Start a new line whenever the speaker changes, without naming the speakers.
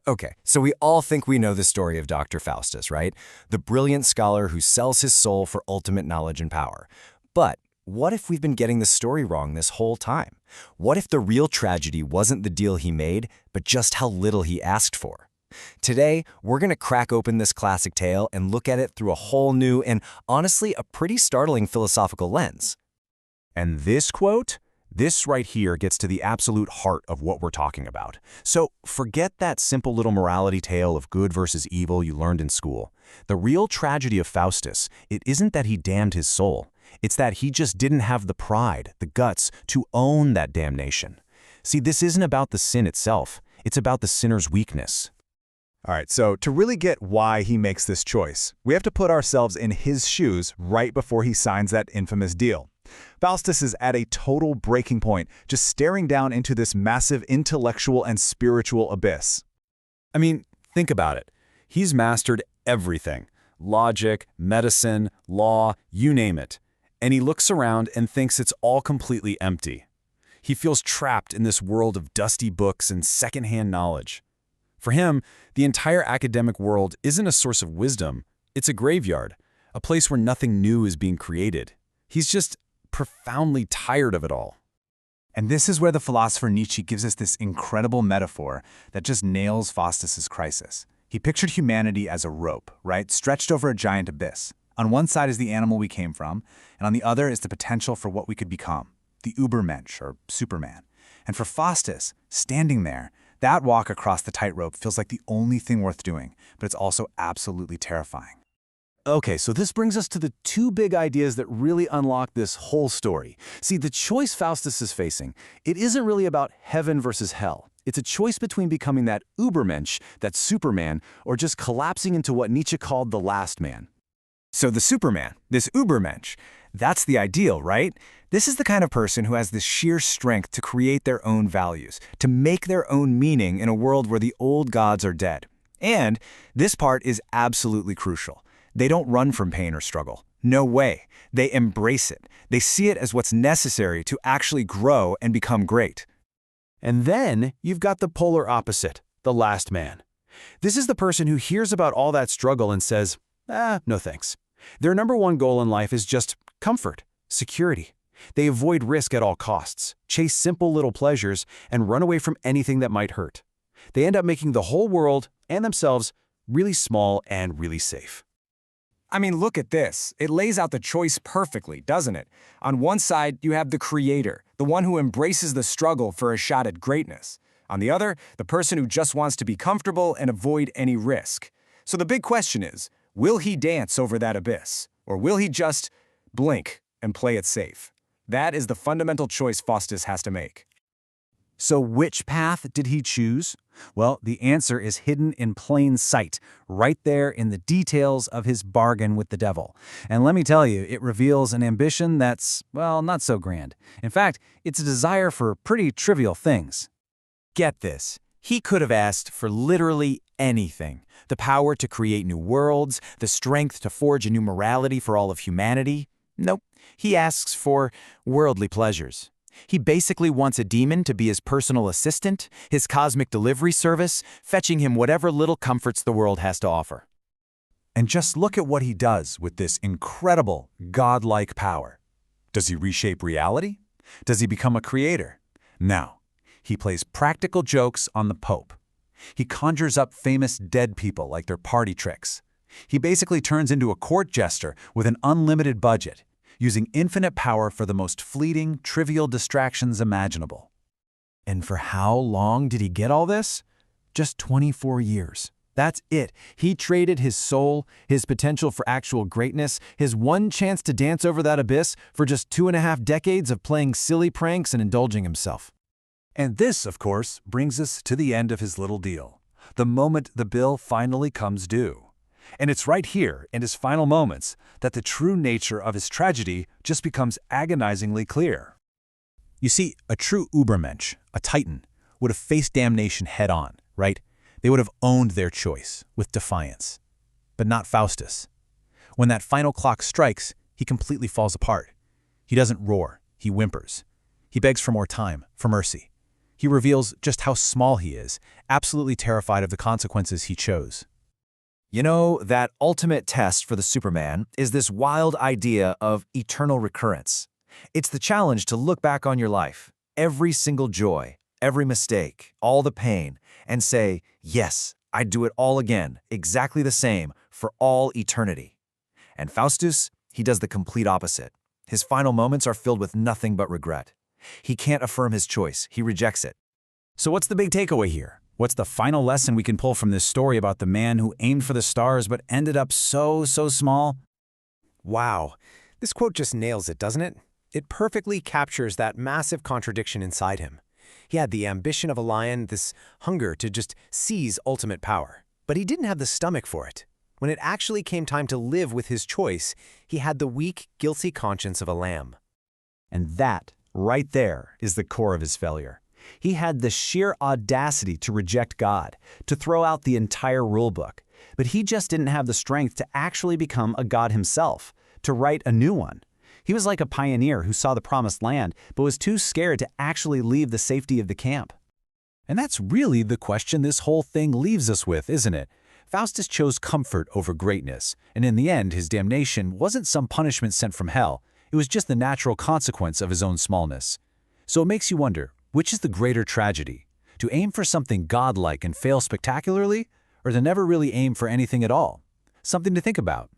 Okay, so we all think we know the story of Dr. Faustus, right? The brilliant scholar who sells his soul for ultimate knowledge and power. But what if we've been getting the story wrong this whole time? What if the real tragedy wasn't the deal he made, but just how little he asked for? Today, we're going to crack open this classic tale and look at it through a whole new and, honestly, a pretty startling philosophical lens.
And this quote, this right here gets to the absolute heart of what we're talking about. So forget that simple little morality tale of good versus evil you learned in school. The real tragedy of Faustus, it isn't that he damned his soul. It's that he just didn't have the pride, the guts, to own that damnation. See, this isn't about the sin itself. It's about the sinner's weakness.
All right, so to really get why he makes this choice, we have to put ourselves in his shoes right before he signs that infamous deal. Faustus is at a total breaking point, just staring down into this massive intellectual and spiritual abyss.
I mean, think about it. He's mastered everything. Logic, medicine, law, you name it. And he looks around and thinks it's all completely empty. He feels trapped in this world of dusty books and secondhand knowledge. For him, the entire academic world isn't a source of wisdom. It's a graveyard, a place where nothing new is being created. He's just profoundly tired of it all.
And this is where the philosopher Nietzsche gives us this incredible metaphor that just nails Faustus's crisis. He pictured humanity as a rope, right, stretched over a giant abyss. On one side is the animal we came from, and on the other is the potential for what we could become, the Übermensch, or Superman. And for Faustus, standing there, that walk across the tightrope feels like the only thing worth doing, but it's also absolutely terrifying.
Okay, so this brings us to the two big ideas that really unlock this whole story. See, the choice Faustus is facing, it isn't really about heaven versus hell. It's a choice between becoming that Übermensch, that Superman, or just collapsing into what Nietzsche called the last man.
So the Superman, this Übermensch, that's the ideal, right? This is the kind of person who has this sheer strength to create their own values, to make their own meaning in a world where the old gods are dead. And this part is absolutely crucial. They don't run from pain or struggle. No way. They embrace it. They see it as what's necessary to actually grow and become great.
And then you've got the polar opposite, the last man. This is the person who hears about all that struggle and says, no thanks. Their number one goal in life is just comfort, security. They avoid risk at all costs, chase simple little pleasures, and run away from anything that might hurt. They end up making the whole world and themselves really small and really safe.
I mean, look at this. It lays out the choice perfectly, doesn't it? On one side, you have the creator, the one who embraces the struggle for a shot at greatness. On the other, the person who just wants to be comfortable and avoid any risk. So the big question is, will he dance over that abyss? Or will he just blink and play it safe? That is the fundamental choice Faustus has to make.
So which path did he choose? Well, the answer is hidden in plain sight, right there in the details of his bargain with the devil. And let me tell you, it reveals an ambition that's, well, not so grand. In fact, it's a desire for pretty trivial things.
Get this. He could have asked for literally anything. The power to create new worlds, the strength to forge a new morality for all of humanity. Nope. He asks for worldly pleasures. He basically wants a demon to be his personal assistant, his cosmic delivery service, fetching him whatever little comforts the world has to offer.
And just look at what he does with this incredible, godlike power. Does he reshape reality? Does he become a creator? No. He plays practical jokes on the Pope. He conjures up famous dead people like their party tricks. He basically turns into a court jester with an unlimited budget, using infinite power for the most fleeting, trivial distractions imaginable.
And for how long did he get all this? Just 24 years. That's it. He traded his soul, his potential for actual greatness, his one chance to dance over that abyss for just 2.5 decades of playing silly pranks and indulging himself.
And this, of course, brings us to the end of his little deal, the moment the bill finally comes due. And it's right here, in his final moments, that the true nature of his tragedy just becomes agonizingly clear.
You see, a true Übermensch, a titan, would have faced damnation head-on, right? They would have owned their choice, with defiance. But not Faustus. When that final clock strikes, he completely falls apart. He doesn't roar, he whimpers. He begs for more time, for mercy.
He reveals just how small he is, absolutely terrified of the consequences he chose.
You know, that ultimate test for the Superman is this wild idea of eternal recurrence. It's the challenge to look back on your life, every single joy, every mistake, all the pain, and say, yes, I'd do it all again, exactly the same, for all eternity. And Faustus, he does the complete opposite. His final moments are filled with nothing but regret. He can't affirm his choice, he rejects it.
So what's the big takeaway here? What's the final lesson we can pull from this story about the man who aimed for the stars but ended up so small?
Wow, this quote just nails it, doesn't it? It perfectly captures that massive contradiction inside him. He had the ambition of a lion, this hunger to just seize ultimate power. But he didn't have the stomach for it. When it actually came time to live with his choice, he had the weak, guilty conscience of a lamb.
And that, right there, is the core of his failure. He had the sheer audacity to reject God, to throw out the entire rulebook. But he just didn't have the strength to actually become a god himself, to write a new one. He was like a pioneer who saw the promised land, but was too scared to actually leave the safety of the camp. And that's really the question this whole thing leaves us with, isn't it? Faustus chose comfort over greatness, and in the end, his damnation wasn't some punishment sent from hell. It was just the natural consequence of his own smallness. So it makes you wonder, which is the greater tragedy? To aim for something godlike and fail spectacularly, or to never really aim for anything at all? Something to think about.